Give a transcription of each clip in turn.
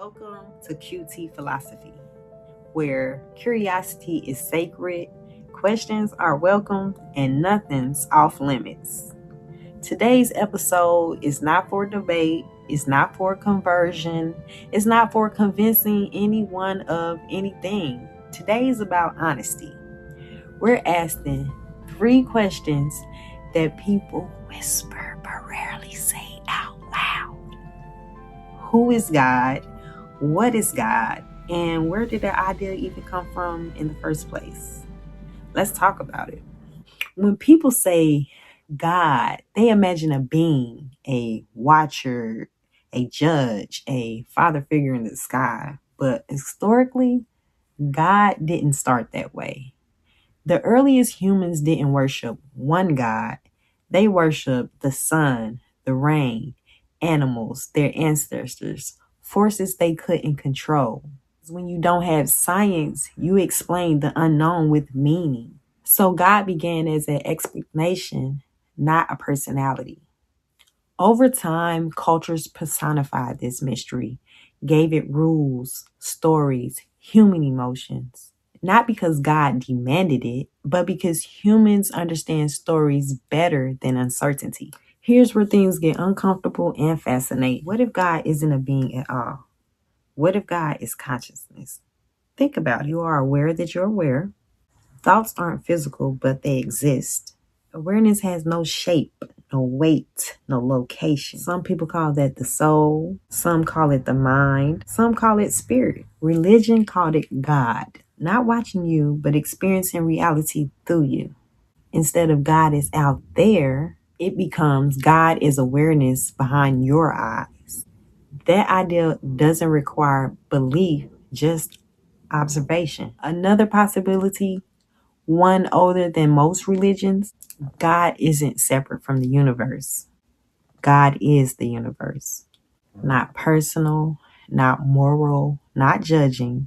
Welcome to QT Philosophy, where curiosity is sacred, questions are welcome, and nothing's off limits. Today's episode is not for debate, it's not for conversion, it's not for convincing anyone of anything. Today is about honesty. We're asking 3 questions that people whisper but rarely say out loud. Who is God? What is God? And where did the idea even come from in the first place? Let's talk about it. When people say God, they imagine a being, a watcher, a judge, a father figure in the sky. But historically, God didn't start that way. The earliest humans didn't worship one God. They worshiped the sun, the rain, animals, their ancestors, forces they couldn't control. When you don't have science, you explain the unknown with meaning. So God began as an explanation, not a personality. Over time, cultures personified this mystery, gave it rules, stories, human emotions. Not because God demanded it, but because humans understand stories better than uncertainty. Here's where things get uncomfortable and fascinating. What if God isn't a being at all? What if God is consciousness? Think about it. You are aware that you're aware. Thoughts aren't physical, but they exist. Awareness has no shape, no weight, no location. Some people call that the soul. Some call it the mind. Some call it spirit. Religion called it God. Not watching you, but experiencing reality through you. Instead of God is out there, it becomes God is awareness behind your eyes. That idea doesn't require belief, just observation. Another possibility, one older than most religions, God isn't separate from the universe. God is the universe. Not personal, not moral, not judging,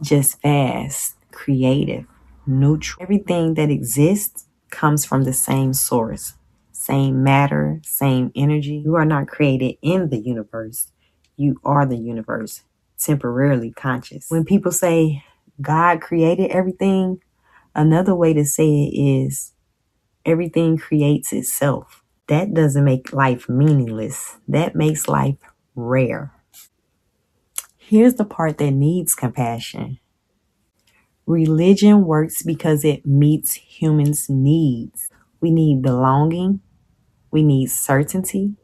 just vast, creative, neutral. Everything that exists comes from the same source, same matter, same energy. You are not created in the universe. You are the universe, temporarily conscious. When people say God created everything, another way to say it is everything creates itself. That doesn't make life meaningless. That makes life rare. Here's the part that needs compassion. Religion works because it meets humans' needs. We need belonging. We need certainty.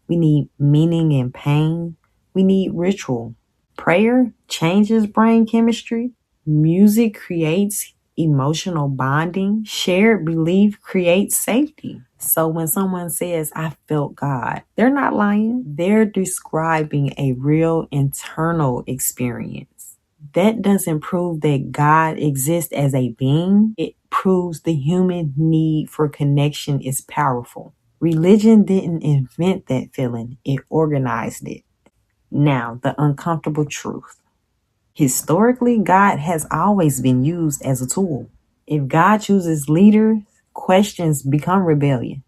We need meaning and pain. We need ritual. Prayer changes brain chemistry. Music creates emotional bonding. Shared belief creates safety. So when someone says, I felt God, they're not lying. They're describing a real internal experience. That doesn't prove that God exists as a being. It proves the human need for connection is powerful. Religion didn't invent that feeling. It organized it. Now, the uncomfortable truth. Historically, God has always been used as a tool. If God chooses leaders, questions become rebellion.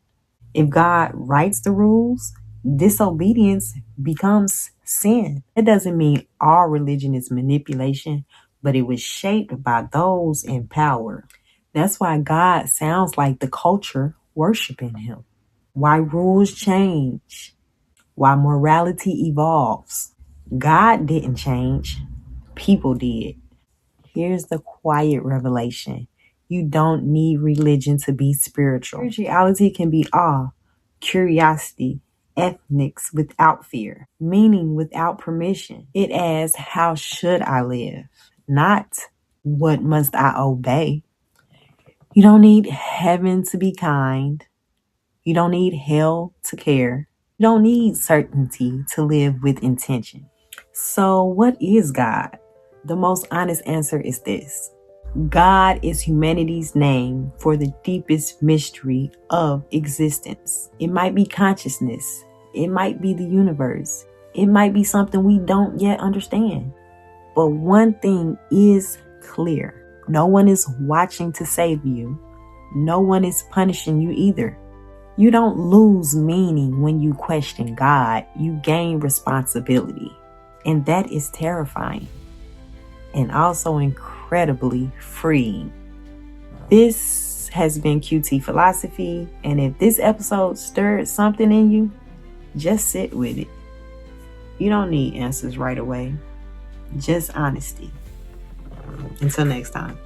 If God writes the rules, disobedience becomes sin. That doesn't mean all religion is manipulation, but it was shaped by those in power. That's why God sounds like the culture worshiping him. Why rules change. Why morality evolves. God didn't change. People did. Here's the quiet revelation. You don't need religion to be spiritual. Spirituality can be awe, curiosity, ethics without fear, meaning without permission. It asks, how should I live? Not what must I obey? You don't need heaven to be kind. You don't need hell to care. You don't need certainty to live with intention. So what is God? The most honest answer is this. God is humanity's name for the deepest mystery of existence. It might be consciousness. It might be the universe. It might be something we don't yet understand. But one thing is clear. No one is watching to save you. No one is punishing you either. You don't lose meaning when you question God. You gain responsibility. And that is terrifying and also incredibly freeing. This has been QT Philosophy, and if this episode stirred something in you, just sit with it. You don't need answers right away, just honesty. Until next time.